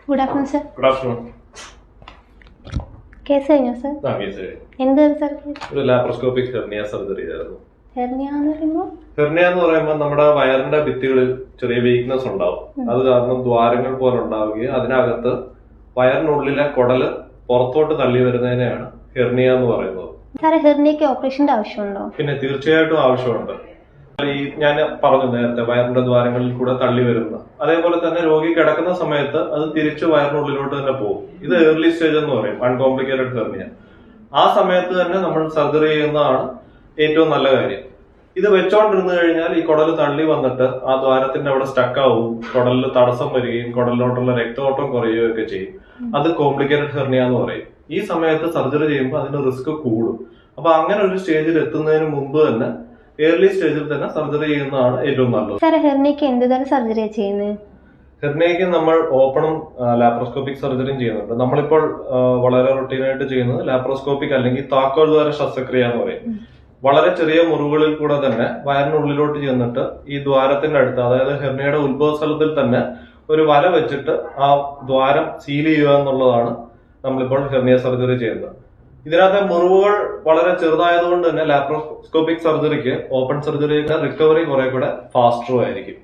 Good afternoon, sir. Good afternoon. Case കഴിഞ്ഞോ sir? Case കഴിഞ്ഞു. എന്താണ് സർ കേസ്? ഒരു ലാപ്രോസ്കോപ്പിക് ഹെർണിയ സർജറി ആയിരുന്നു. ഹെർണിയ എന്ന് പറയുമ്പോൾ നമ്മുടെ വയറിന്റെ ഭിത്തികളിൽ ചെറിയ വീക്ക്നെസ് ഉണ്ടാവും. അത് കാരണം ദ്വാരങ്ങൾ പോലെ ഉണ്ടാവുകയും അതിനകത്ത് വയറിനുള്ളിലെ കുടല് പുറത്തോട്ട് തള്ളി വരുന്നതിനെയാണ് ഹെർണിയ എന്ന് പറയുന്നത്. സാറേ, ഹെർണിയക്ക് ഓപ്പറേഷന്റെ ആവശ്യമുണ്ടോ? പിന്നെ തീർച്ചയായിട്ടും ആവശ്യമുണ്ട്. ഈ ഞാൻ പറഞ്ഞു നേരത്തെ വയറിന്റെ ദ്വാരങ്ങളിൽ കൂടെ തള്ളി വരുന്ന, അതേപോലെ തന്നെ രോഗി കിടക്കുന്ന സമയത്ത് അത് തിരിച്ച് വയറിനുള്ളിലോട്ട് തന്നെ പോകും. ഇത് ഏർലി സ്റ്റേജ് എന്ന് പറയും, അൺകോംപ്ലിക്കേറ്റഡ് ഹെർണിയ. ആ സമയത്ത് തന്നെ നമ്മൾ സർജറി ചെയ്യുന്നതാണ് ഏറ്റവും നല്ല കാര്യം. ഇത് വെച്ചോണ്ടിരുന്നു കഴിഞ്ഞാൽ ഈ കുടല് തള്ളി വന്നിട്ട് ആ ദ്വാരത്തിന്റെ അവിടെ സ്റ്റക്കാവും, കുടലിൽ തടസ്സം വരികയും കുടലിലോട്ടുള്ള രക്തോട്ടം കുറയുകയും ഒക്കെ ചെയ്യും. അത് കോംപ്ലിക്കേറ്റഡ് ഹെർണിയ എന്ന് പറയും. ഈ സമയത്ത് സർജറി ചെയ്യുമ്പോൾ അതിന് റിസ്ക് കൂടും. അപ്പൊ അങ്ങനെ ഒരു സ്റ്റേജിൽ എത്തുന്നതിന് മുമ്പ് തന്നെ ഏർലി സ്റ്റേജിൽ തന്നെ സർജറി ചെയ്യുന്നതാണ് ഏറ്റവും നല്ലത്. സാറേ, ഹെർണിയക്ക് എന്ത് തരം സർജറിയാണ് ചെയ്യുന്നത്? ഹെർണിയക്ക് നമ്മൾ ഓപ്പണും ലാപ്രോസ്കോപ്പിക് സർജറിയും ചെയ്യുന്നുണ്ട്. നമ്മളിപ്പോൾ വളരെ റൊട്ടീനായിട്ട് ചെയ്യുന്നത് ലാപ്രോസ്കോപ്പിക് അല്ലെങ്കിൽ താക്കോൽ ദ്വാര ശസ്ത്രക്രിയ എന്ന് പറയും. വളരെ ചെറിയ മുറിവുകളിൽ കൂടെ തന്നെ വയറിനുള്ളിലോട്ട് ചെന്നിട്ട് ഈ ദ്വാരത്തിന്റെ അടുത്ത്, അതായത് ഹെർണിയയുടെ ഉത്ഭവ സ്ഥലത്തിൽ തന്നെ ഒരു വല വെച്ചിട്ട് ആ ദ്വാരം സീൽ ചെയ്യുക എന്നുള്ളതാണ് നമ്മളിപ്പോൾ ഹെർണിയ സർജറി ചെയ്യുന്നത്. ഇതിനകത്തെ മുറിവുകൾ വളരെ ചെറുതായതുകൊണ്ട് തന്നെ ലാപ്രോസ്കോപ്പിക് സർജറിക്ക് ഓപ്പൺ സർജറിയുടെ റിക്കവറി കുറെ കൂടെ ഫാസ്റ്ററും ആയിരിക്കും.